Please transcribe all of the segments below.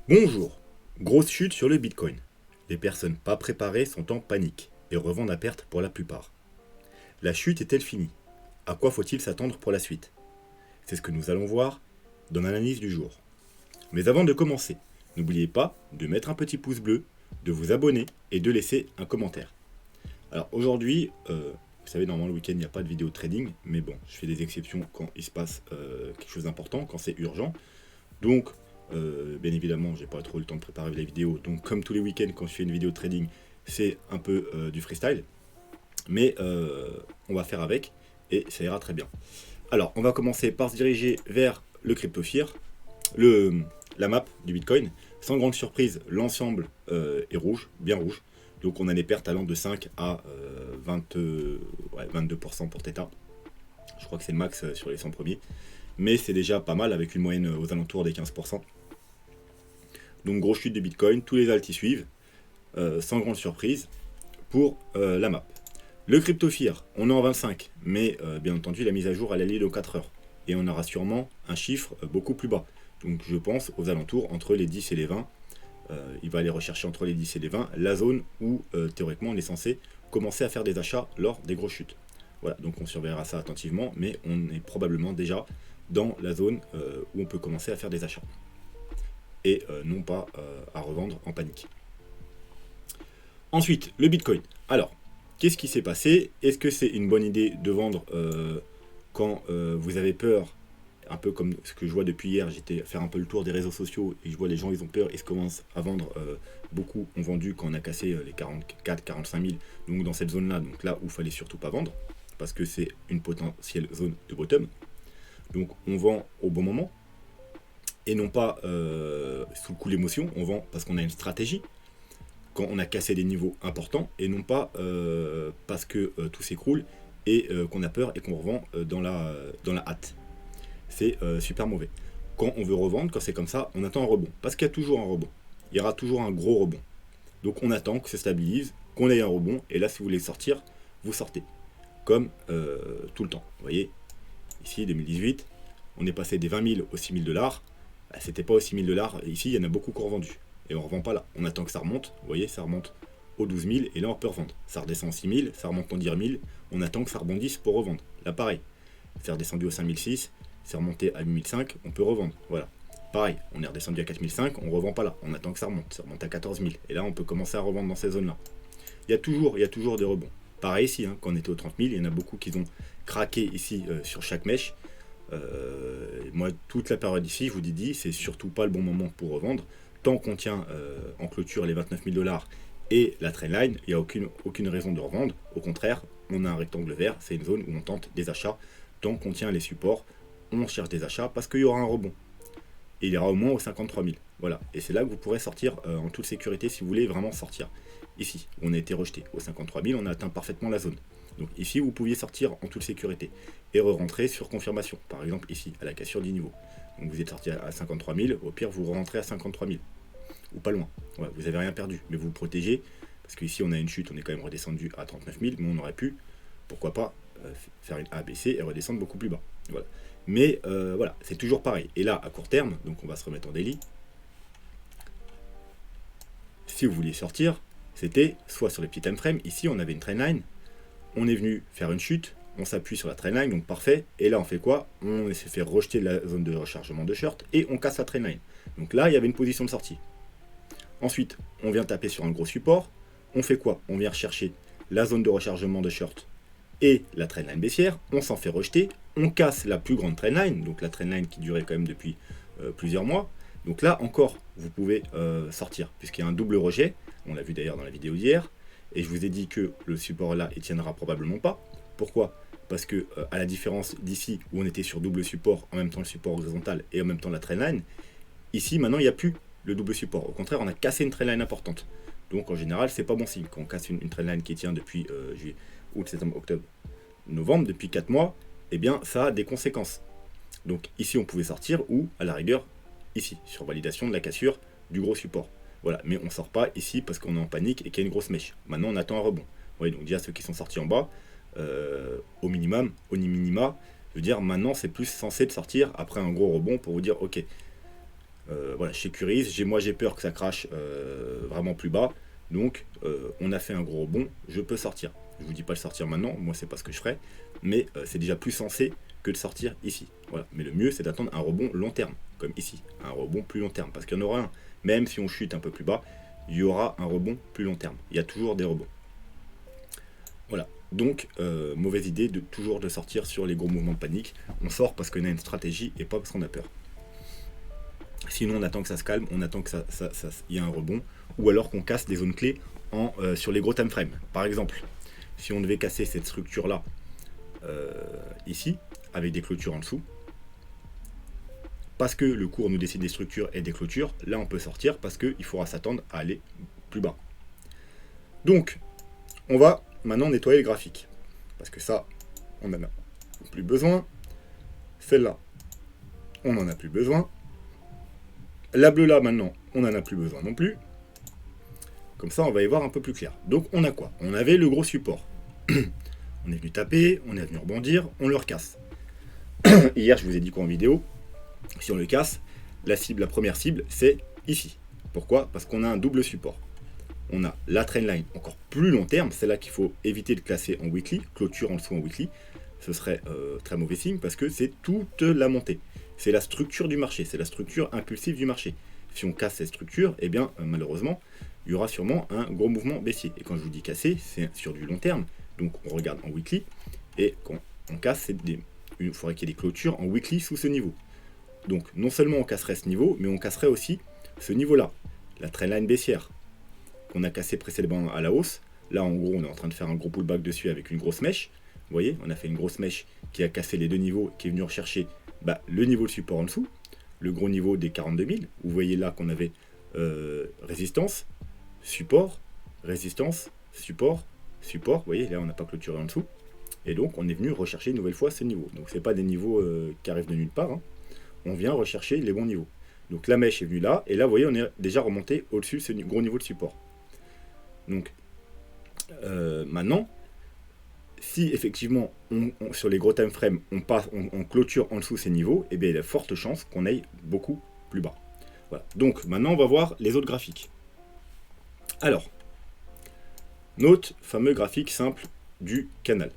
Bonjour. Grosse chute sur le Bitcoin. Les personnes pas préparées sont en panique et revendent à perte pour la plupart. La chute est-elle finie? À quoi faut-il s'attendre pour la suite? C'est ce que nous allons voir dans l'analyse du jour. Mais avant de commencer, n'oubliez pas de mettre un petit pouce bleu, de vous abonner et de laisser un commentaire. Alors aujourd'hui, vous savez, normalement le week-end il n'y a pas de vidéo de trading, mais bon, je fais des exceptions quand il se passe quelque chose d'important, quand c'est urgent. Donc, bien évidemment, j'ai pas trop le temps de préparer les vidéos. Donc, comme tous les week-ends, quand je fais une vidéo de trading, c'est un peu du freestyle. Mais on va faire avec et ça ira très bien. Alors, on va commencer par se diriger vers le CryptoFear, la map du Bitcoin. Sans grande surprise, l'ensemble est rouge, bien rouge. Donc, on a des pertes allant de 5 à 22% pour Theta. Je crois que c'est le max sur les 100 premiers. Mais c'est déjà pas mal avec une moyenne aux alentours des 15%. Donc grosse chute de Bitcoin, tous les alts y suivent, sans grande surprise pour la map. Le CryptoFear, on est en 25, mais bien entendu la mise à jour elle est liée aux 4 heures. Et on aura sûrement un chiffre beaucoup plus bas. Donc je pense aux alentours entre les 10 et les 20. Il va aller rechercher entre les 10 et les 20 la zone où théoriquement on est censé commencer à faire des achats lors des grosses chutes. Voilà, donc on surveillera ça attentivement, mais on est probablement déjà dans la zone où on peut commencer à faire des achats. Et non pas à revendre en panique. Ensuite, le Bitcoin. Alors, qu'est-ce qui s'est passé? Est-ce que c'est une bonne idée de vendre quand vous avez peur? Un peu comme ce que je vois depuis hier, j'étais faire un peu le tour des réseaux sociaux et je vois les gens, ils ont peur, ils commencent à vendre. Beaucoup ont vendu quand on a cassé les 44, 45 000. Donc dans cette zone-là, donc là où il fallait surtout pas vendre, parce que c'est une potentielle zone de bottom. Donc on vend au bon moment et non pas sous le coup de l'émotion. On vend parce qu'on a une stratégie quand on a cassé des niveaux importants et non pas parce que tout s'écroule et qu'on a peur et qu'on revend dans la hâte. C'est super mauvais. Quand on veut revendre, quand c'est comme ça, on attend un rebond. Parce qu'il y a toujours un rebond. Il y aura toujours un gros rebond. Donc on attend que ça stabilise, qu'on ait un rebond. Et là, si vous voulez sortir, vous sortez. Comme tout le temps. Vous voyez, ici, 2018, on est passé des 20 000 aux 6 000 $. C'était pas aux 6 000 $. Ici, il y en a beaucoup qui ont revendu. Et on ne revend pas là. On attend que ça remonte. Vous voyez, ça remonte aux 12 000. Et là, on peut revendre. Ça redescend aux 6 000. Ça remonte aux 10 000. On attend que ça rebondisse pour revendre. Là, pareil. C'est redescendu aux 5 600. C'est remonté à 8 500. On peut revendre. Voilà. Pareil. On est redescendu à 4 500. On ne revend pas là. On attend que ça remonte. Ça remonte à 14 000. Et là, on peut commencer à revendre dans ces zones-là. Il y a toujours des rebonds. Pareil ici. Quand on était aux 30 000, il y en a beaucoup qui ont craqué ici sur chaque mèche. Moi, toute la période ici, je vous dis, c'est surtout pas le bon moment pour revendre. Tant qu'on tient en clôture les 29 000 $ et la trendline, il n'y a aucune raison de revendre. Au contraire, on a un rectangle vert, c'est une zone où on tente des achats. Tant qu'on tient les supports, on cherche des achats parce qu'il y aura un rebond. Et il ira au moins aux 53 000. Voilà. Et c'est là que vous pourrez sortir en toute sécurité si vous voulez vraiment sortir. Ici, on a été rejeté aux 53 000, on a atteint parfaitement la zone. Donc ici, vous pouviez sortir en toute sécurité et re-rentrer sur confirmation. Par exemple, ici, à la cassure du niveau. Donc vous êtes sorti à 53 000, au pire, vous rentrez à 53 000. Ou pas loin. Ouais, vous n'avez rien perdu, mais vous vous protégez. Parce qu'ici, on a une chute, on est quand même redescendu à 39 000, mais on aurait pu, pourquoi pas, faire une ABC et redescendre beaucoup plus bas. Voilà. Mais voilà, c'est toujours pareil. Et là, à court terme, donc on va se remettre en daily. Si vous vouliez sortir, c'était soit sur les petits time frames. Ici, on avait une trendline. On est venu faire une chute, on s'appuie sur la trendline, donc parfait. Et là, on fait quoi? On s'est fait rejeter la zone de rechargement de short et on casse la trendline. Donc là, il y avait une position de sortie. Ensuite, on vient taper sur un gros support. On fait quoi? On vient chercher la zone de rechargement de short et la trendline baissière. On s'en fait rejeter. On casse la plus grande trendline, donc la trendline qui durait quand même depuis plusieurs mois. Donc là encore, vous pouvez sortir, puisqu'il y a un double rejet. On l'a vu d'ailleurs dans la vidéo d'hier. Et je vous ai dit que le support là, il tiendra probablement pas. Pourquoi? Parce que à la différence d'ici, où on était sur double support, en même temps le support horizontal et en même temps la trendline, ici maintenant il n'y a plus le double support. Au contraire, on a cassé une trendline importante. Donc en général, c'est pas bon signe. Quand on casse une trendline qui tient depuis juillet, août, septembre, octobre, novembre, depuis 4 mois, eh bien ça a des conséquences. Donc ici on pouvait sortir ou à la rigueur ici, sur validation de la cassure du gros support. Voilà, mais on ne sort pas ici parce qu'on est en panique et qu'il y a une grosse mèche. Maintenant on attend un rebond. Oui, donc déjà ceux qui sont sortis en bas, au minimum, au minima, je veux dire maintenant c'est plus censé de sortir après un gros rebond pour vous dire ok, voilà, je sécurise, moi j'ai peur que ça crache vraiment plus bas, donc on a fait un gros rebond, je peux sortir. Je vous dis pas de sortir maintenant, moi c'est pas ce que je ferai, mais c'est déjà plus sensé que de sortir ici. Voilà. Mais le mieux c'est d'attendre un rebond long terme, comme ici, un rebond plus long terme, parce qu'il y en aura un, même si on chute un peu plus bas, il y aura un rebond plus long terme, il y a toujours des rebonds. Voilà, donc mauvaise idée de toujours de sortir sur les gros mouvements de panique, on sort parce qu'on a une stratégie et pas parce qu'on a peur. Sinon, on attend que ça se calme, on attend que y ait un rebond, ou alors qu'on casse des zones clés sur les gros time frames. Par exemple, si on devait casser cette structure-là, ici, avec des clôtures en dessous, parce que le cours nous décide des structures et des clôtures, là on peut sortir parce qu'il faudra s'attendre à aller plus bas. Donc, on va maintenant nettoyer le graphique, parce que ça, on n'en a plus besoin. Celle-là, on n'en a plus besoin. La bleue là, maintenant, on n'en a plus besoin non plus. Comme ça, on va y voir un peu plus clair. Donc, on a quoi? On avait le gros support. On est venu taper, on est venu rebondir, on le recasse. Hier, je vous ai dit quoi en vidéo? Si on le casse, la première cible, c'est ici. Pourquoi? Parce qu'on a un double support. On a la trendline encore plus long terme, c'est là qu'il faut éviter de classer en weekly, clôture en dessous en weekly. Ce serait très mauvais signe parce que c'est toute la montée. C'est la structure du marché, c'est la structure impulsive du marché. Si on casse cette structure, eh bien malheureusement, il y aura sûrement un gros mouvement baissier. Et quand je vous dis casser, c'est sur du long terme. Donc on regarde en weekly, et quand on casse, il faudrait qu'il y ait des clôtures en weekly sous ce niveau. Donc non seulement on casserait ce niveau, mais on casserait aussi ce niveau-là, la trendline baissière, qu'on a cassé précédemment à la hausse. Là en gros on est en train de faire un gros pullback dessus avec une grosse mèche. Vous voyez, on a fait une grosse mèche qui a cassé les deux niveaux, qui est venu rechercher le niveau de support en dessous, le gros niveau des 42 000. Vous voyez là qu'on avait résistance, support, résistance, support, support. Vous voyez, là on n'a pas clôturé en dessous. Et donc on est venu rechercher une nouvelle fois ce niveau. Donc c'est pas des niveaux qui arrivent de nulle part. Hein. On vient rechercher les bons niveaux. Donc la mèche est venue là, et là vous voyez on est déjà remonté au-dessus de ce gros niveau de support. Donc maintenant, si effectivement sur les gros time frames on clôture en dessous ces niveaux, eh bien il y a de fortes chances qu'on aille beaucoup plus bas. Voilà. Donc maintenant on va voir les autres graphiques. Alors, notre fameux graphique simple du canal.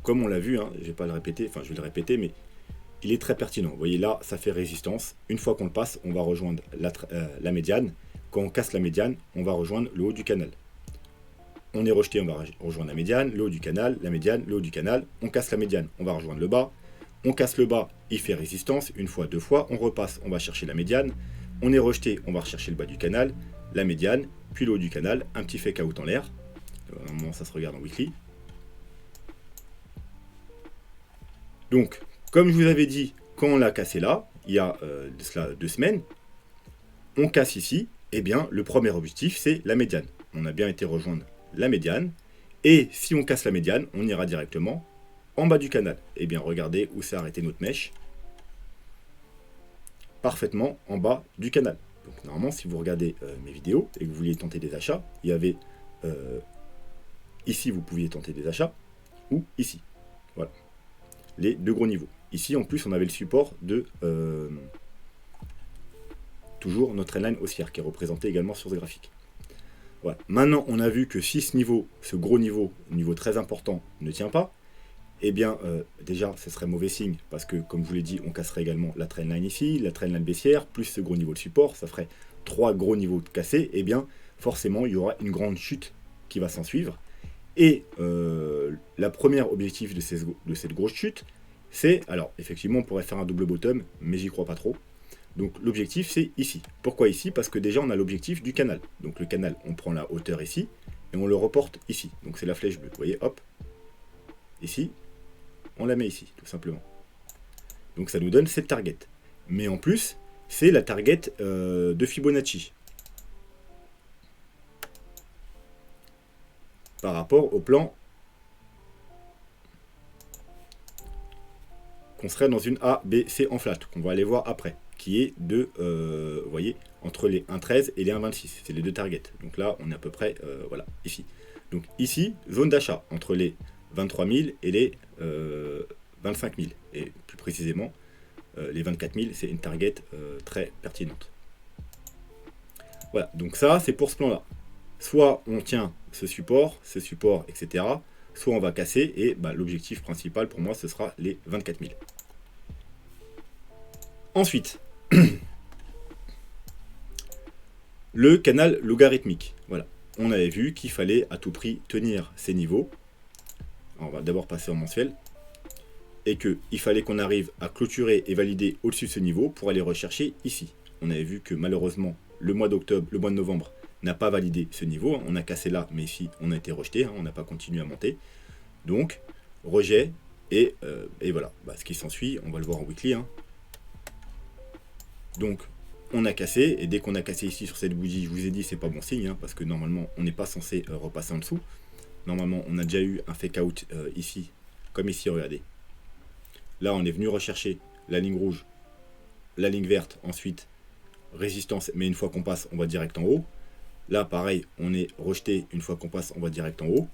Comme on l'a vu, hein, je vais pas le répéter, enfin je vais le répéter, mais il est très pertinent. Vous voyez là, ça fait résistance. Une fois qu'on le passe, on va rejoindre la médiane. Quand on casse la médiane, on va rejoindre le haut du canal. On est rejeté, on va rejoindre la médiane, le haut du canal, la médiane, le haut du canal. On casse la médiane, on va rejoindre le bas. On casse le bas, il fait résistance. Une fois, deux fois, on repasse, on va chercher la médiane. On est rejeté, on va rechercher le bas du canal, la médiane, puis le haut du canal. Un petit fake out en l'air. Normalement, ça se regarde en weekly. Donc, comme je vous avais dit, quand on l'a cassé là, il y a de cela 2 semaines, on casse ici, et bien le premier objectif c'est la médiane. On a bien été rejoindre la médiane, et si on casse la médiane, on ira directement en bas du canal. Et bien regardez où s'est arrêté notre mèche, parfaitement en bas du canal. Donc normalement si vous regardez mes vidéos et que vous vouliez tenter des achats, il y avait ici vous pouviez tenter des achats, ou ici. Voilà. Les deux gros niveaux. Ici, en plus, on avait le support de toujours notre trendline haussière qui est représenté également sur ce graphique. Voilà. Maintenant, on a vu que si ce niveau, ce gros niveau très important, ne tient pas, eh bien, déjà, ce serait mauvais signe parce que, comme je vous l'ai dit, on casserait également la trendline ici, la trendline baissière, plus ce gros niveau de support, ça ferait 3 gros niveaux de cassés, eh bien, forcément, il y aura une grande chute qui va s'en suivre. Et la première objectif de cette grosse chute, c'est, alors effectivement on pourrait faire un double bottom, mais j'y crois pas trop. Donc l'objectif c'est ici. Pourquoi ici? Parce que déjà on a l'objectif du canal. Donc le canal, on prend la hauteur ici, et on le reporte ici. Donc c'est la flèche bleue, vous voyez, hop, ici, on la met ici, tout simplement. Donc ça nous donne cette target. Mais en plus, c'est la target de Fibonacci. Par rapport au plan qu'on serait dans une A, B, C en flat, qu'on va aller voir après, qui est de, vous voyez, entre les 1,13 et les 1,26, c'est les deux targets. Donc là, on est à peu près, voilà, ici. Donc ici, zone d'achat, entre les 23 000 et les 25 000, et plus précisément, les 24 000, c'est une target très pertinente. Voilà, donc ça, c'est pour ce plan-là. Soit on tient ce support, etc. Soit on va casser, et bah, l'objectif principal pour moi, ce sera les 24 000. Ensuite, le canal logarithmique. Voilà, on avait vu qu'il fallait à tout prix tenir ces niveaux. Alors, on va d'abord passer en mensuel. Et qu'il fallait qu'on arrive à clôturer et valider au-dessus de ce niveau pour aller rechercher ici. On avait vu que malheureusement, le mois d'octobre, le mois de novembre n'a pas validé ce niveau. On a cassé là, mais ici, on a été rejeté. On n'a pas continué à monter. Donc, rejet. Et voilà, bah, ce qui s'ensuit, on va le voir en weekly. Donc, on a cassé. Et dès qu'on a cassé ici sur cette bougie, je vous ai dit, c'est pas bon signe. Parce que normalement, on n'est pas censé repasser en dessous. Normalement, on a déjà eu un fake out ici. Comme ici, regardez. Là, on est venu rechercher la ligne rouge, la ligne verte, ensuite résistance, mais une fois qu'on passe, on va direct en haut. Là, pareil, on est rejeté, une fois qu'on passe, on va direct en haut.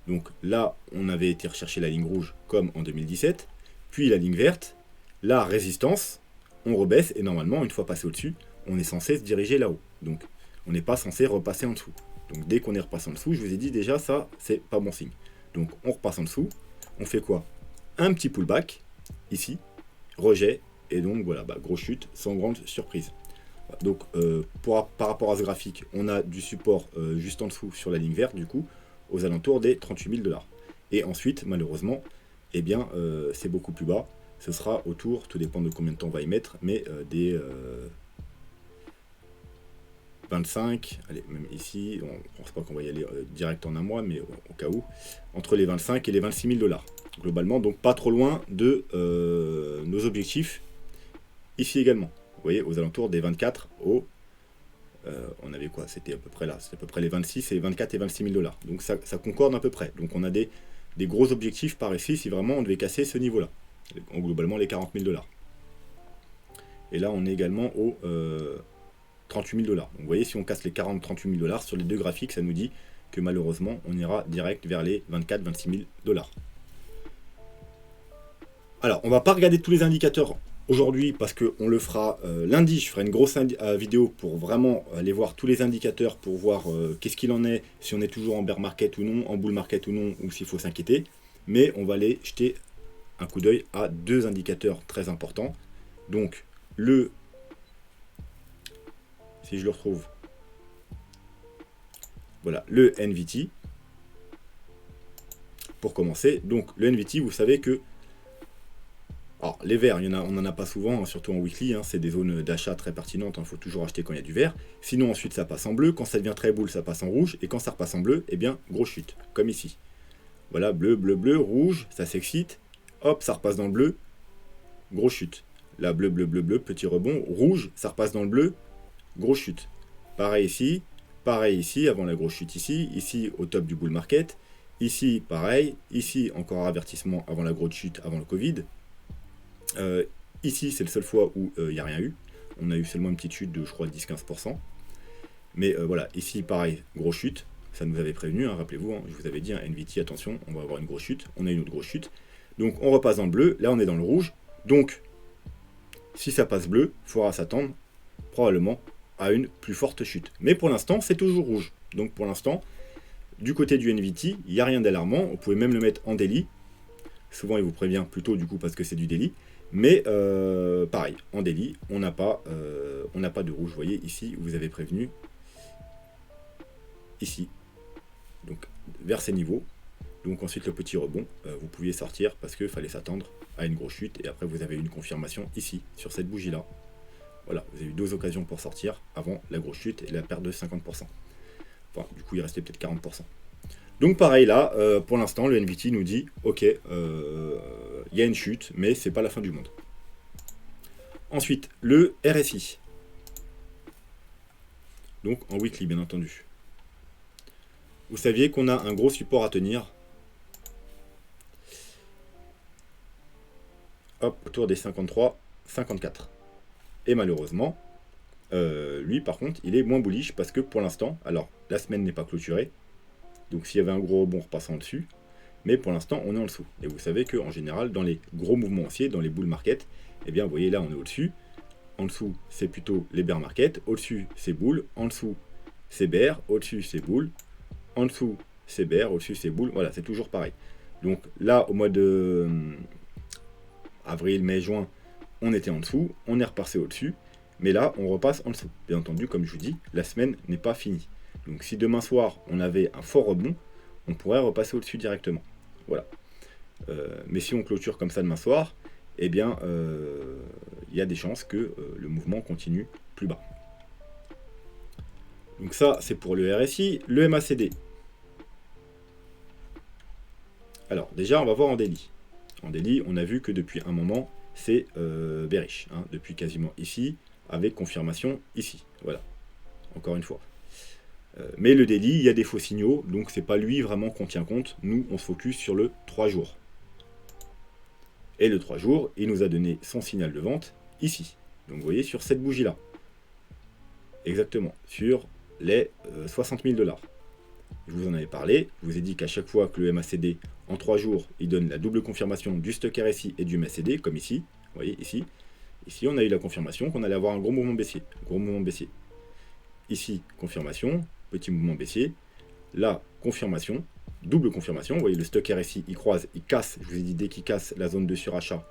Donc là, on avait été rechercher la ligne rouge comme en 2017, puis la ligne verte, la résistance, on rebaisse, et normalement, une fois passé au-dessus, on est censé se diriger là-haut. Donc, on n'est pas censé repasser en dessous. Donc, dès qu'on est repassé en dessous, je vous ai dit déjà, ça, c'est pas bon signe. Donc, on repasse en dessous, on fait quoi? Un petit pullback, ici, rejet, et donc voilà, bah, grosse chute, sans grande surprise. Donc par rapport à ce graphique, on a du support juste en dessous sur la ligne verte, du coup, aux alentours des 38 000 $. Et ensuite, malheureusement, eh bien, c'est beaucoup plus bas. Ce sera autour, tout dépend de combien de temps on va y mettre, mais des 25, allez, même ici, on ne pense pas qu'on va y aller direct en un mois, mais au cas où, entre les 25 et les 26 000 $. Globalement, donc pas trop loin de nos objectifs ici également. Vous voyez, aux alentours des 24 au... on avait quoi? C'était à peu près là. C'était à peu près les 26 et 24 et 26 000 $. Donc ça concorde à peu près. Donc on a des gros objectifs par ici si vraiment on devait casser ce niveau-là. Globalement les 40 000 $. Et là on est également aux 38 000 $. Donc vous voyez, si on casse les 40-38 000 $ sur les deux graphiques, ça nous dit que malheureusement on ira direct vers les 24-26 000 $. Alors, on va pas regarder tous les indicateurs aujourd'hui parce qu'on le fera lundi. Je ferai une grosse vidéo pour vraiment aller voir tous les indicateurs pour voir qu'est-ce qu'il en est, si on est toujours en bear market ou non, en bull market ou non, ou s'il faut s'inquiéter. Mais on va aller jeter un coup d'œil à deux indicateurs très importants. Donc, si je le retrouve, voilà, le NVT. Pour commencer, donc le NVT, vous savez que alors, les verts, on n'en a pas souvent, surtout en weekly, c'est des zones d'achat très pertinentes, il faut toujours acheter quand il y a du vert. Sinon, ensuite, ça passe en bleu, quand ça devient très boule, ça passe en rouge, et quand ça repasse en bleu, eh bien, grosse chute, comme ici. Voilà, bleu, bleu, bleu, rouge, ça s'excite, hop, ça repasse dans le bleu, grosse chute. Là, bleu, bleu, bleu, bleu, petit rebond, rouge, ça repasse dans le bleu, grosse chute. Pareil ici, avant la grosse chute ici au top du bull market, ici, pareil, ici, encore un avertissement avant la grosse chute, avant le Covid. Ici, c'est la seule fois où il n'y a rien eu. On a eu seulement une petite chute de, je crois, 10-15%. Mais voilà, ici, pareil, grosse chute. Ça nous avait prévenu, rappelez-vous, je vous avais dit, NVT, attention, on va avoir une grosse chute. On a une autre grosse chute. Donc, on repasse dans le bleu. Là, on est dans le rouge. Donc, si ça passe bleu, il faudra s'attendre probablement à une plus forte chute. Mais pour l'instant, c'est toujours rouge. Donc, pour l'instant, du côté du NVT, il n'y a rien d'alarmant. Vous pouvez même le mettre en daily. Souvent, il vous prévient plutôt, du coup, parce que c'est du daily. Mais pareil, en daily, on n'a pas de rouge. Vous voyez, ici, vous avez prévenu. Ici. Donc, vers ces niveaux. Donc, ensuite, le petit rebond. Vous pouviez sortir parce qu'il fallait s'attendre à une grosse chute. Et après, vous avez une confirmation ici, sur cette bougie-là. Voilà, vous avez eu deux occasions pour sortir avant la grosse chute et la perte de 50%. Enfin, du coup, il restait peut-être 40%. Donc pareil là, pour l'instant, le NVT nous dit, ok, il y a une chute, mais c'est pas la fin du monde. Ensuite, le RSI. Donc en weekly, bien entendu. Vous saviez qu'on a un gros support à tenir. Hop, autour des 53, 54. Et malheureusement, lui par contre, il est moins bullish parce que pour l'instant, alors la semaine n'est pas clôturée. Donc s'il y avait un gros rebond repassant dessus, Mais pour l'instant, on est en dessous. Et vous savez qu'en général, dans les gros mouvements haussiers, dans les bull market, eh bien, vous voyez là, on est au-dessus. En dessous, c'est plutôt les bear market. Au-dessus, c'est bull. En dessous, c'est bear. Au-dessus, c'est bull. En dessous, c'est bear. Au-dessus, c'est bull. Voilà, c'est toujours pareil. Donc là, au mois de avril, mai, juin, on était en dessous. On est repassé au-dessus. Mais là, on repasse en dessous. Bien entendu, comme je vous dis, la semaine n'est pas finie. Donc si demain soir, on avait un fort rebond, on pourrait repasser au-dessus directement. Voilà. Mais si on clôture comme ça demain soir, eh bien, il y a des chances que le mouvement continue plus bas. Donc ça, c'est pour le RSI. Le MACD. Alors, déjà, on va voir en daily. En daily, on a vu que depuis un moment, c'est bearish. Hein, depuis quasiment ici, avec confirmation ici. Voilà. Encore une fois. Mais le daily, il y a des faux signaux, donc c'est pas lui vraiment qu'on tient compte. Nous, on se focus sur le 3 jours. Et le 3 jours, il nous a donné son signal de vente ici. Donc vous voyez, sur cette bougie-là. Exactement, sur les 60 000 $. Je vous en avais parlé, je vous ai dit qu'à chaque fois que le MACD, en 3 jours, il donne la double confirmation du stock RSI et du MACD, comme ici. Vous voyez, ici. Ici, on a eu la confirmation qu'on allait avoir un gros mouvement baissier. Gros mouvement baissier. Ici, confirmation, petit mouvement baissier. Là, confirmation, double confirmation. Vous voyez, le stock RSI, il croise, il casse. Je vous ai dit, dès qu'il casse la zone de surachat,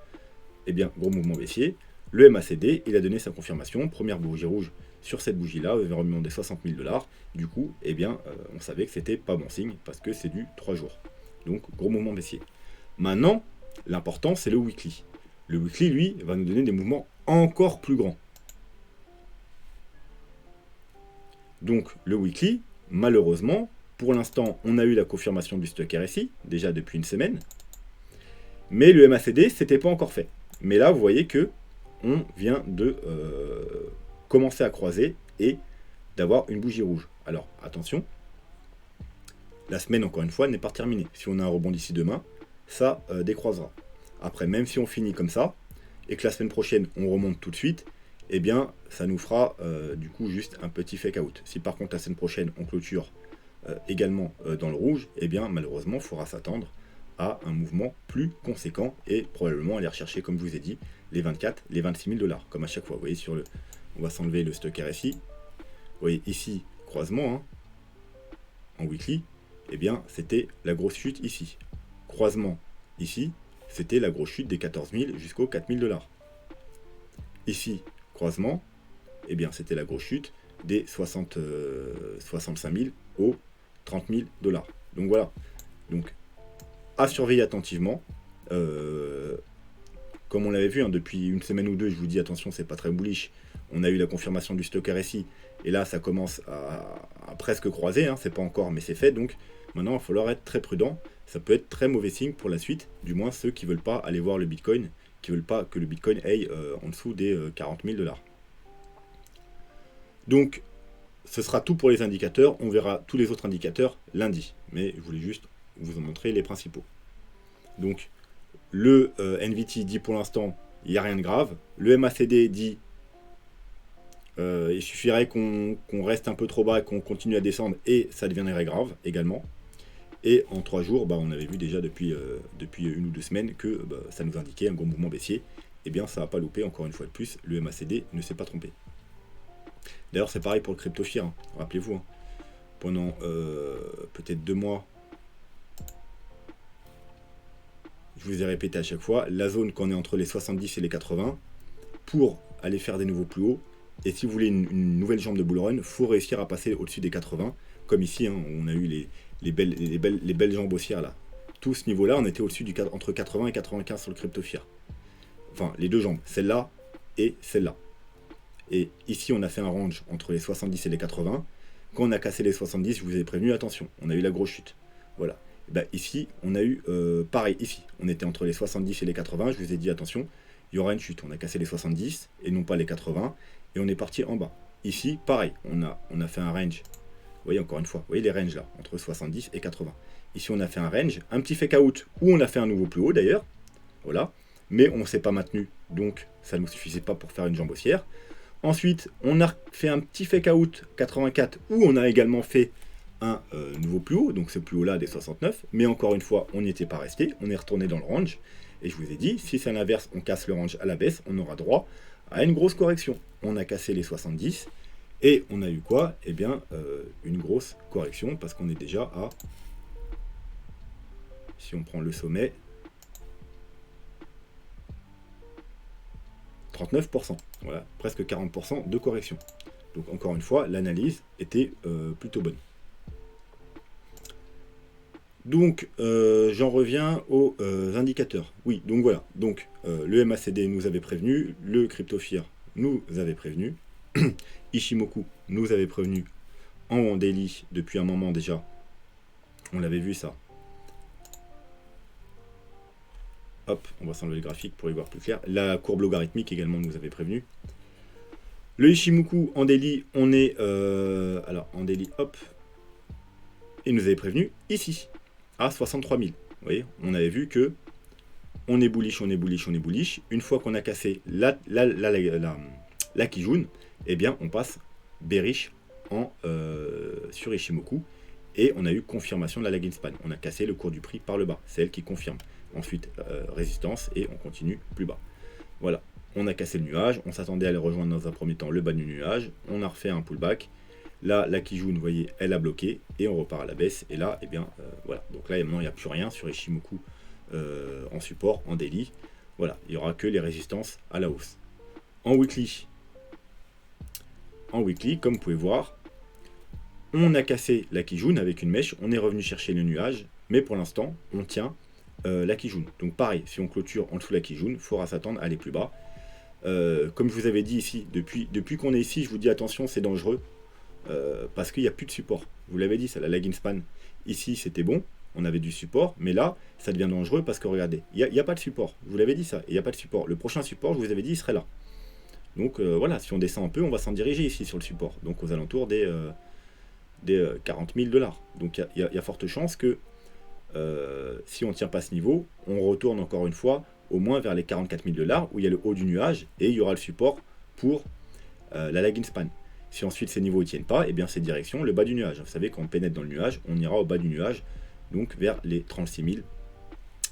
eh bien, gros mouvement baissier. Le MACD, il a donné sa confirmation. Première bougie rouge sur cette bougie-là, environ des 60 000 $. Du coup, eh bien, on savait que c'était pas bon signe parce que c'est du 3 jours. Donc, gros mouvement baissier. Maintenant, l'important, c'est le weekly. Le weekly, lui, va nous donner des mouvements encore plus grands. Donc, le weekly, malheureusement, pour l'instant, on a eu la confirmation du stock RSI, déjà depuis une semaine. Mais le MACD, c'était pas encore fait. Mais là, vous voyez que on vient de commencer à croiser et d'avoir une bougie rouge. Alors, attention, la semaine, encore une fois, n'est pas terminée. Si on a un rebond d'ici demain, ça décroisera. Après, même si on finit comme ça, et que la semaine prochaine, on remonte tout de suite, eh bien, ça nous fera du coup juste un petit fake out. Si par contre, la semaine prochaine, on clôture également dans le rouge, eh bien, malheureusement, il faudra s'attendre à un mouvement plus conséquent et probablement aller rechercher, comme je vous ai dit, les 24, les 26 000 $, comme à chaque fois. Vous voyez, on va s'enlever le stock RSI. Vous voyez ici, croisement, hein, en weekly, eh bien, c'était la grosse chute ici. Croisement ici, c'était la grosse chute des 14 000 jusqu'aux 4 000 $. Ici, croisement, eh bien, c'était la grosse chute des 65 000 aux 30 000 $. Donc voilà. Donc, à surveiller attentivement. Comme on l'avait vu hein, depuis une semaine ou deux, je vous dis attention, c'est pas très bullish. On a eu la confirmation du stock RSI et là ça commence à presque croiser, hein, c'est pas encore mais c'est fait, donc maintenant il va falloir être très prudent. Ça peut être très mauvais signe pour la suite, du moins ceux qui veulent pas aller voir le Bitcoin, qui veulent pas que le Bitcoin aille en dessous des 40 000 $. Donc ce sera tout pour les indicateurs, on verra tous les autres indicateurs lundi, mais je voulais juste vous en montrer les principaux. Donc le NVT dit pour l'instant il n'y a rien de grave, le MACD dit il suffirait qu'on reste un peu trop bas et qu'on continue à descendre et ça deviendrait grave également. Et en 3 jours, on avait vu déjà depuis une ou deux semaines que ça nous indiquait un gros mouvement baissier. Eh bien ça n'a pas loupé, encore une fois de plus, le MACD ne s'est pas trompé. D'ailleurs c'est pareil pour le CryptoFear, hein. Rappelez-vous, hein, pendant peut-être 2 mois, je vous ai répété à chaque fois, la zone qu'on est entre les 70 et les 80, pour aller faire des nouveaux plus hauts, et si vous voulez une nouvelle jambe de bull run, il faut réussir à passer au-dessus des 80, comme ici, hein, on a eu les belles jambes haussières là. Tout ce niveau-là, on était au-dessus entre 80 et 95 sur le CryptoFear. Enfin, les deux jambes, celle-là et celle-là. Et ici, on a fait un range entre les 70 et les 80. Quand on a cassé les 70, je vous ai prévenu, attention, on a eu la grosse chute. Voilà. Ici, on a eu pareil, ici, on était entre les 70 et les 80, je vous ai dit, attention, il y aura une chute. On a cassé les 70 et non pas les 80, et on est parti en bas. Ici, pareil, on a fait un range. Vous voyez, encore une fois, vous voyez les ranges là, entre 70 et 80. Ici, on a fait un range, un petit fake out, où on a fait un nouveau plus haut d'ailleurs. Voilà. Mais on ne s'est pas maintenu, donc ça ne nous suffisait pas pour faire une jambe haussière. Ensuite, on a fait un petit fake out 84, où on a également fait un nouveau plus haut, donc ce plus haut là des 69, mais encore une fois, on n'y était pas resté, on est retourné dans le range, et je vous ai dit, si c'est l'inverse, on casse le range à la baisse, on aura droit à une grosse correction. On a cassé les 70, et on a eu quoi? Eh bien, une grosse correction, parce qu'on est déjà à, si on prend le sommet, 39%, voilà, presque 40% de correction. Donc encore une fois, l'analyse était plutôt bonne. Donc j'en reviens aux indicateurs. Oui, donc voilà. Donc le MACD nous avait prévenu, le CryptoFear nous avait prévenu, Ishimoku nous avait prévenu en daily depuis un moment déjà. On l'avait vu ça. Hop, on va s'enlever le graphique pour y voir plus clair. La courbe logarithmique également nous avait prévenu. Le Ishimoku en daily, on est... alors en daily, hop. Il nous avait prévenu ici, à 63 000. Vous voyez, on avait vu que on est bullish, on est bullish, on est bullish. Une fois qu'on a cassé la Kijun, eh bien on passe bearish sur Ishimoku. Et on a eu confirmation de la lagging span. On a cassé le cours du prix par le bas. C'est elle qui confirme. Ensuite, résistance et on continue plus bas. Voilà. On a cassé le nuage. On s'attendait à aller rejoindre dans un premier temps le bas du nuage. On a refait un pullback. Là, la Kijun, vous voyez, elle a bloqué. Et on repart à la baisse. Et là, eh bien, voilà. Donc là, maintenant, il n'y a plus rien sur Ishimoku en support, en daily. Voilà. Il n'y aura que les résistances à la hausse. En weekly, comme vous pouvez voir, on a cassé la Kijun avec une mèche, on est revenu chercher le nuage, mais pour l'instant, on tient la Kijun. Donc pareil, si on clôture en dessous de la Kijun, il faudra s'attendre à aller plus bas. Comme je vous avais dit ici, depuis qu'on est ici, je vous dis attention, c'est dangereux, parce qu'il n'y a plus de support. Vous l'avez dit, ça, la lagging span. Ici, c'était bon, on avait du support, mais là, ça devient dangereux parce que regardez, il n'y a pas de support. Je vous l'avais dit ça, il n'y a pas de support. Le prochain support, je vous avais dit, il serait là. Donc voilà, si on descend un peu, on va s'en diriger ici sur le support. Donc aux alentours des 40 000 $. Donc il y a forte chance que si on ne tient pas ce niveau, on retourne encore une fois au moins vers les 44 000 $ où il y a le haut du nuage et il y aura le support pour la lagging span. Si ensuite ces niveaux ne tiennent pas, et bien c'est direction le bas du nuage. Vous savez, quand on pénètre dans le nuage, on ira au bas du nuage, donc vers les 36 000.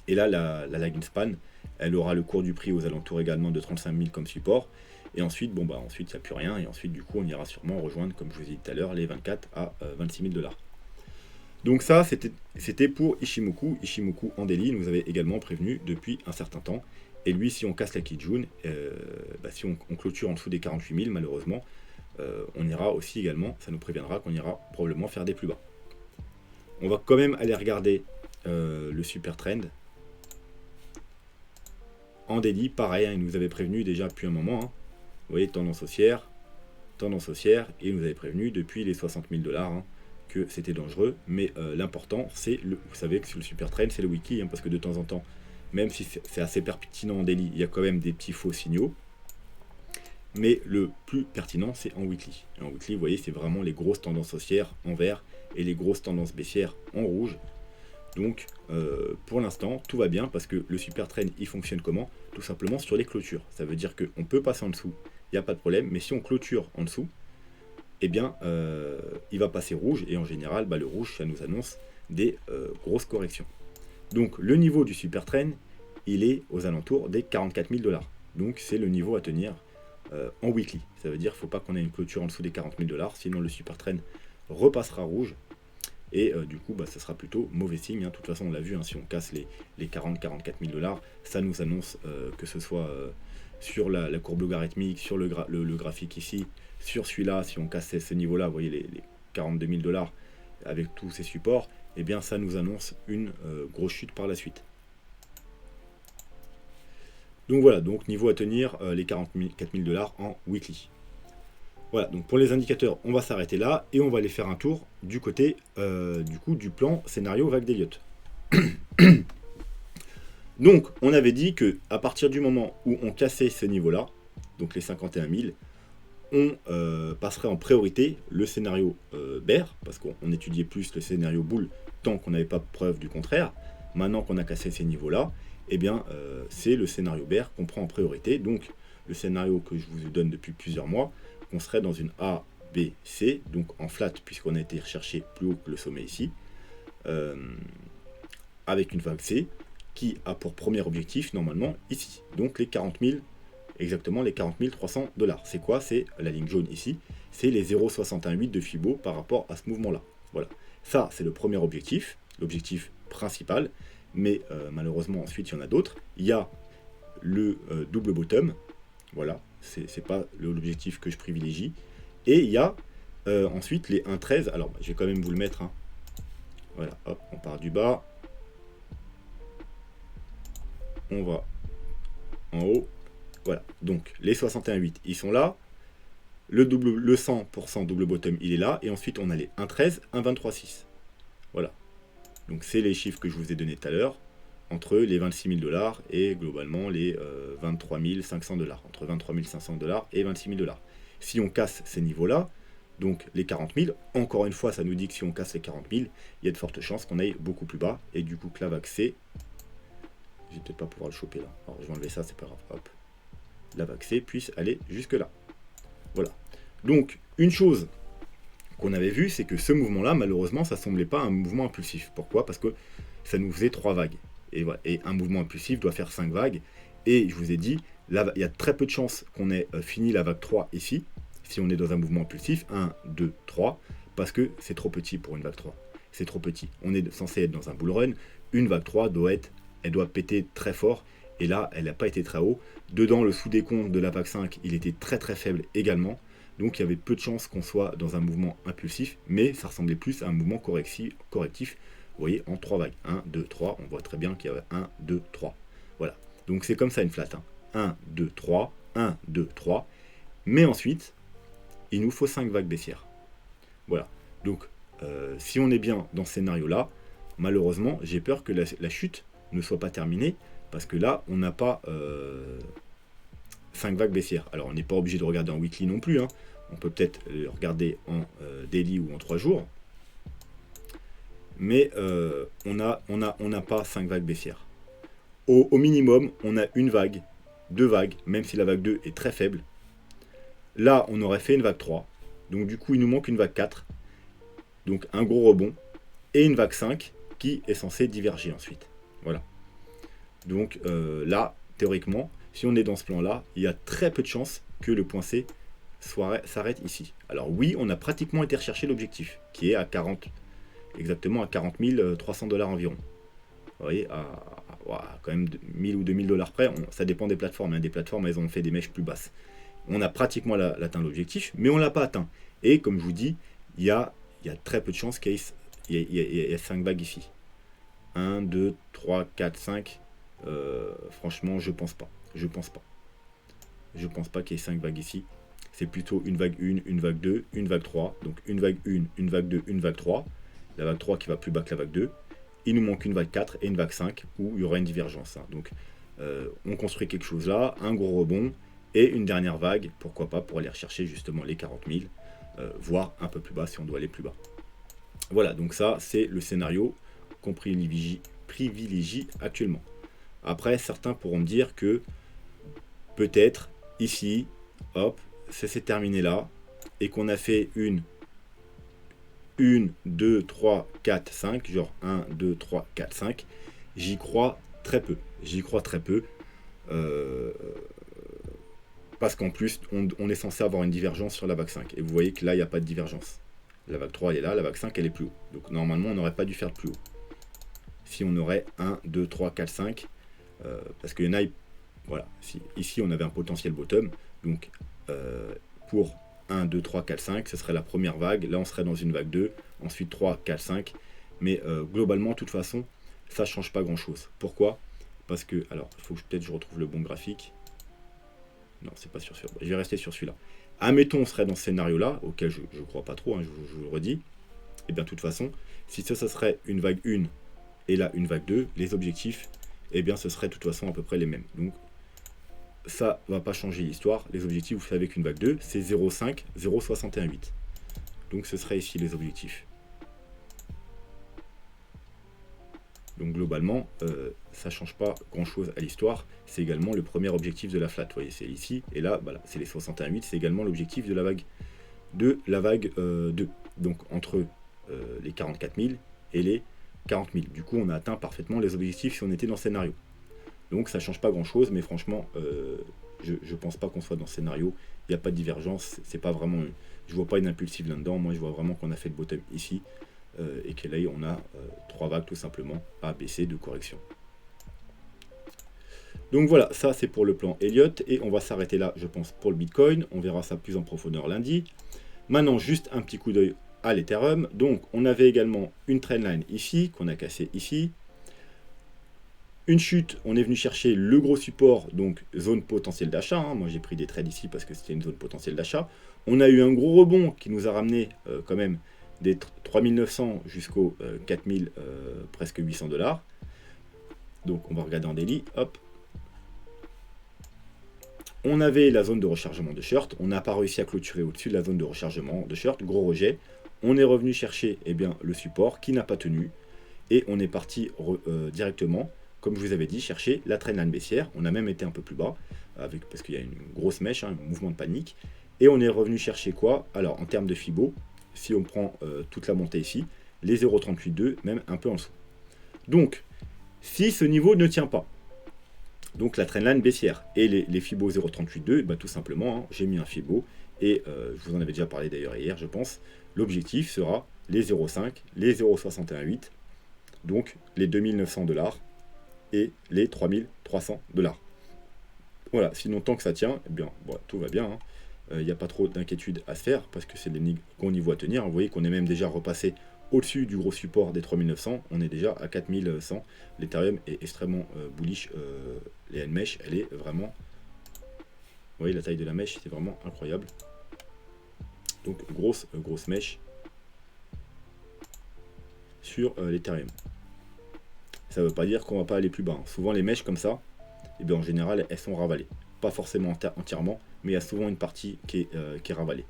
Et là, la lagging span, elle aura le cours du prix aux alentours également de 35 000 comme support. Et ensuite, bon bah ensuite il n'y a plus rien. Et ensuite, du coup, on ira sûrement rejoindre, comme je vous ai dit tout à l'heure, les 24 à 26 000 $. Donc ça, c'était pour Ishimoku. Ishimoku en daily nous avait également prévenu depuis un certain temps. Et lui, si on casse la Kijun, si on clôture en dessous des 48 000, malheureusement, on ira aussi également, ça nous préviendra qu'on ira probablement faire des plus bas. On va quand même aller regarder le super trend. En daily, pareil, hein, il nous avait prévenu déjà depuis un moment. Hein. Vous voyez, tendance haussière, et il nous avait prévenu depuis les 60 000 $. Hein, que c'était dangereux, mais l'important c'est, vous savez que sur le super trend c'est le wiki, hein, parce que de temps en temps, même si c'est assez pertinent en daily, il y a quand même des petits faux signaux, mais le plus pertinent c'est en weekly. Et en weekly, vous voyez, c'est vraiment les grosses tendances haussières en vert et les grosses tendances baissières en rouge. Donc pour l'instant tout va bien, parce que le super trend il fonctionne comment? Tout simplement sur les clôtures. Ça veut dire qu'on peut passer en dessous, il n'y a pas de problème, mais si on clôture en dessous, eh bien, il va passer rouge, et en général, le rouge, ça nous annonce des grosses corrections. Donc, le niveau du super trend, il est aux alentours des 44 000 $. Donc, c'est le niveau à tenir en weekly. Ça veut dire qu'il ne faut pas qu'on ait une clôture en dessous des 40 000 $, sinon le super trend repassera rouge, et du coup, ça sera plutôt mauvais signe. Hein. De toute façon, on l'a vu, hein, si on casse les 40-44 000 $, ça nous annonce que ce soit sur la courbe logarithmique, sur le graphique ici, sur celui-là, si on casse ce niveau-là, vous voyez les 42 000 $ avec tous ces supports, eh bien ça nous annonce une grosse chute par la suite. Donc voilà, donc niveau à tenir, les 44 000 $ en weekly. Voilà, donc pour les indicateurs, on va s'arrêter là et on va aller faire un tour du côté du plan scénario vague d'Elliott. Donc on avait dit que à partir du moment où on cassait ce niveau-là, donc les 51 000, on passerait en priorité le scénario bear, parce qu'on étudiait plus le scénario bull tant qu'on n'avait pas preuve du contraire. Maintenant qu'on a cassé ces niveaux-là, eh bien c'est le scénario bear qu'on prend en priorité. Donc le scénario que je vous donne depuis plusieurs mois, qu'on serait dans une A B, C, donc en flat, puisqu'on a été recherché plus haut que le sommet ici, avec une vague C, qui a pour premier objectif, normalement, ici. Donc les 40 000, exactement les 40 300 $. C'est quoi? C'est la ligne jaune ici, c'est les 0,68 de Fibo par rapport à ce mouvement-là. Voilà. Ça, c'est le premier objectif, l'objectif principal, mais malheureusement, ensuite, il y en a d'autres. Il y a le double bottom, voilà, c'est pas l'objectif que je privilégie. Et il y a ensuite les 1,13. Alors, je vais quand même vous le mettre. Hein. Voilà, hop, on part du bas. On va en haut. Voilà, donc les 61,8, ils sont là. Le 100% double bottom, il est là. Et ensuite, on a les 1,13, 1,23,6. Voilà. Donc, c'est les chiffres que je vous ai donnés tout à l'heure. Entre les 26 000 $ et globalement les 23 500 $. Entre 23 500 $ et 26 000 $. Si on casse ces niveaux-là, donc les 40 000, encore une fois, ça nous dit que si on casse les 40 000, il y a de fortes chances qu'on aille beaucoup plus bas. Et du coup, que la vague C, je vais peut-être pas pouvoir le choper là. Alors, je vais enlever ça, c'est pas grave. Hop. La vague C puisse aller jusque là. Voilà. Donc, une chose qu'on avait vue, c'est que ce mouvement-là, malheureusement, ça semblait pas un mouvement impulsif. Pourquoi? Parce que ça nous faisait 3 vagues. Et, voilà. Et un mouvement impulsif doit faire 5 vagues. Et je vous ai dit, là, il y a très peu de chances qu'on ait fini la vague 3 ici, si on est dans un mouvement impulsif. 1, 2, 3, parce que c'est trop petit pour une vague 3. C'est trop petit. On est censé être dans un bull run. Une vague 3 elle doit péter très fort. Et là, elle n'a pas été très haut. Dedans, le sous-décompte de la vague 5, il était très très faible également. Donc il y avait peu de chances qu'on soit dans un mouvement impulsif, mais ça ressemblait plus à un mouvement correctif. Vous voyez, en 3 vagues. 1, 2, 3. On voit très bien qu'il y avait 1, 2, 3. Voilà. Donc c'est comme ça une flat. 1, 2, 3. 1, 2, 3. Mais ensuite, il nous faut 5 vagues baissières. Voilà. Donc, si on est bien dans ce scénario-là, malheureusement, j'ai peur que la chute ne soit pas terminée, parce que là, on n'a pas 5 vagues baissières. Alors, on n'est pas obligé de regarder en weekly non plus. Hein. On peut peut-être regarder en daily ou en 3 jours. Mais on n'a pas 5 vagues baissières. Au minimum, on a une vague, 2 vagues, même si la vague 2 est très faible. Là, on aurait fait une vague 3. Donc du coup, il nous manque une vague 4. Donc un gros rebond. Et une vague 5 qui est censée diverger ensuite. Voilà. Donc là, théoriquement, si on est dans ce plan-là, il y a très peu de chances que le point C s'arrête ici. Alors oui, on a pratiquement été rechercher l'objectif, qui est à 40, exactement à 40 300 $ environ. Vous voyez, à quand même 1000 ou 2000 $ près, ça dépend des plateformes. Hein. Des plateformes, elles ont fait des mèches plus basses. On a pratiquement atteint l'objectif, mais on ne l'a pas atteint. Et comme je vous dis, il y a très peu de chances qu'il y ait 5 vagues ici. 1, 2, 3, 4, 5. Franchement, je pense pas. Je pense pas qu'il y ait 5 vagues ici. C'est plutôt une vague 1, une vague 2, une vague 3. Donc une vague 1, une vague 2, une vague 3. La vague 3 qui va plus bas que la vague 2. Il nous manque une vague 4 et une vague 5 où il y aura une divergence. Hein. Donc on construit quelque chose là, un gros rebond et une dernière vague, pourquoi pas, pour aller rechercher justement les 40 000, voire un peu plus bas si on doit aller plus bas. Voilà, donc ça c'est le scénario qu'on privilégie actuellement. Après, certains pourront me dire que peut-être ici, hop, ça s'est terminé là, et qu'on a fait une 2, 3, 4, 5, genre 1, 2, 3, 4, 5, j'y crois très peu. Parce qu'en plus, on est censé avoir une divergence sur la vague 5. Et vous voyez que là, il n'y a pas de divergence. La vague 3, elle est là, la vague 5, elle est plus haut. Donc normalement, on n'aurait pas dû faire de plus haut. Si on aurait 1, 2, 3, 4, 5, parce qu'il y en a, voilà, ici on avait un potentiel bottom, donc pour 1, 2, 3, 4, 5, ce serait la première vague, là on serait dans une vague 2, ensuite 3, 4, 5, mais globalement, de toute façon, ça ne change pas grand chose. Pourquoi? Parce que, alors, il faut que peut-être je retrouve le bon graphique. Non, c'est pas sur celui-là. Je vais rester sur celui-là. Admettons, on serait dans ce scénario-là, auquel je ne crois pas trop, hein, je vous le redis. Et bien, de toute façon, si ça serait une vague 1 et là une vague 2, les objectifs, eh bien, ce serait de toute façon à peu près les mêmes. Donc, ça ne va pas changer l'histoire. Les objectifs, vous faites avec une vague 2, c'est 0,5, 0,618. Donc, ce serait ici les objectifs. Donc globalement, ça ne change pas grand-chose à l'histoire. C'est également le premier objectif de la flat. Vous voyez, c'est ici. Et là, voilà, c'est les 61,8. C'est également l'objectif de de la vague 2. Donc entre les 44 000 et les 40 000. Du coup, on a atteint parfaitement les objectifs si on était dans le scénario. Donc ça change pas grand chose, mais franchement, je pense pas qu'on soit dans ce scénario. Il n'y a pas de divergence, c'est pas vraiment. Je vois pas une impulsive là-dedans. Moi, je vois vraiment qu'on a fait le bottom ici et que là, on a 3 vagues tout simplement A, B, C de correction. Donc voilà, ça c'est pour le plan Elliott et on va s'arrêter là, je pense, pour le Bitcoin. On verra ça plus en profondeur lundi. Maintenant, juste un petit coup d'œil à l'Ethereum. Donc, on avait également une trendline ici qu'on a cassé ici. Une chute, on est venu chercher le gros support, donc zone potentielle d'achat. Moi, j'ai pris des trades ici parce que c'était une zone potentielle d'achat. On a eu un gros rebond qui nous a ramené quand même des 3900 jusqu'aux 4000, presque 800 $. Donc, on va regarder en daily. Hop. On avait la zone de rechargement de short. On n'a pas réussi à clôturer au-dessus de la zone de rechargement de short. Gros rejet. On est revenu chercher le support qui n'a pas tenu. Et on est parti directement, comme je vous avais dit, chercher la trendline baissière. On a même été un peu plus bas, parce qu'il y a une grosse mèche, un mouvement de panique. Et on est revenu chercher quoi? Alors, en termes de Fibo, si on prend toute la montée ici, les 0,38,2, même un peu en dessous. Donc, si ce niveau ne tient pas, donc la trendline baissière et les Fibo 0,38,2, bah, tout simplement, j'ai mis un Fibo, et je vous en avais déjà parlé d'ailleurs hier, je pense, l'objectif sera les 0,5, les 0,618, donc les 2900 $ et les 3300 $. Voilà, sinon tant que ça tient, eh bien, bon, tout va bien. Il n'y a pas trop d'inquiétude à se faire parce que c'est des gros niveaux à tenir. Vous voyez qu'on est même déjà repassé au-dessus du gros support des 3900. On est déjà à 4100. L'Ethereum est extrêmement bullish. Les N-Mesh, elle est vraiment... Vous voyez la taille de la mèche, c'est vraiment incroyable. Donc grosse mèche sur l'Ethereum. Ça ne veut pas dire qu'on ne va pas aller plus bas. Souvent les mèches comme ça, et bien en général, elles sont ravalées. Pas forcément entièrement, mais il y a souvent une partie qui est ravalée.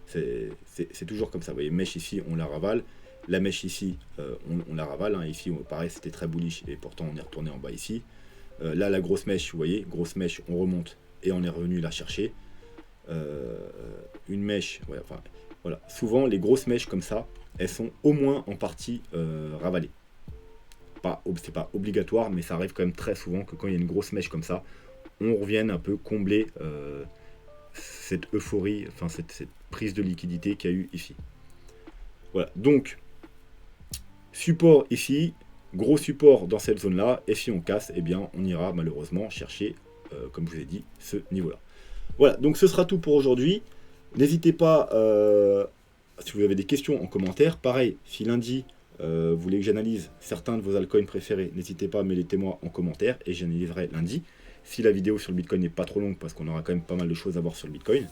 C'est toujours comme ça. Vous voyez, mèche ici, on la ravale. La mèche ici, on la ravale. Ici, pareil, c'était très bullish et pourtant on est retourné en bas ici. Là, la grosse mèche, vous voyez, grosse mèche, on remonte et on est revenu la chercher. Une mèche, ouais, enfin, voilà. Souvent, les grosses mèches comme ça, elles sont au moins en partie ravalées. C'est pas obligatoire, mais ça arrive quand même très souvent que quand il y a une grosse mèche comme ça, on revienne un peu combler cette euphorie, enfin cette prise de liquidité qu'il y a eu ici. Voilà, donc support ici, gros support dans cette zone là, et si on casse, eh bien on ira malheureusement chercher, comme je vous ai dit, ce niveau là. Voilà, donc ce sera tout pour aujourd'hui. N'hésitez pas, si vous avez des questions en commentaire, pareil, si lundi vous voulez que j'analyse certains de vos altcoins préférés, n'hésitez pas à me les témoigner en commentaire et j'analyserai lundi. Si la vidéo sur le Bitcoin n'est pas trop longue, parce qu'on aura quand même pas mal de choses à voir sur le Bitcoin.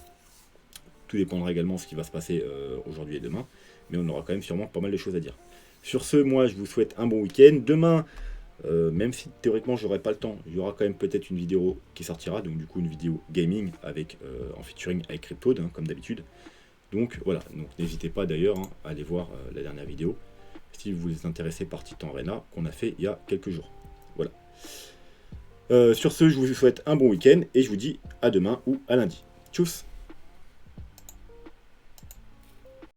Tout dépendra également de ce qui va se passer aujourd'hui et demain, mais on aura quand même sûrement pas mal de choses à dire. Sur ce, moi je vous souhaite un bon week-end. Demain, même si théoriquement j'aurai pas le temps, il y aura quand même peut-être une vidéo qui sortira, donc du coup une vidéo gaming avec en featuring avec Cryptode, comme d'habitude. Donc voilà, donc n'hésitez pas d'ailleurs à aller voir la dernière vidéo si vous vous intéressez par Titan Arena qu'on a fait il y a quelques jours. Voilà. Sur ce, je vous souhaite un bon week-end et je vous dis à demain ou à lundi. Tchuss!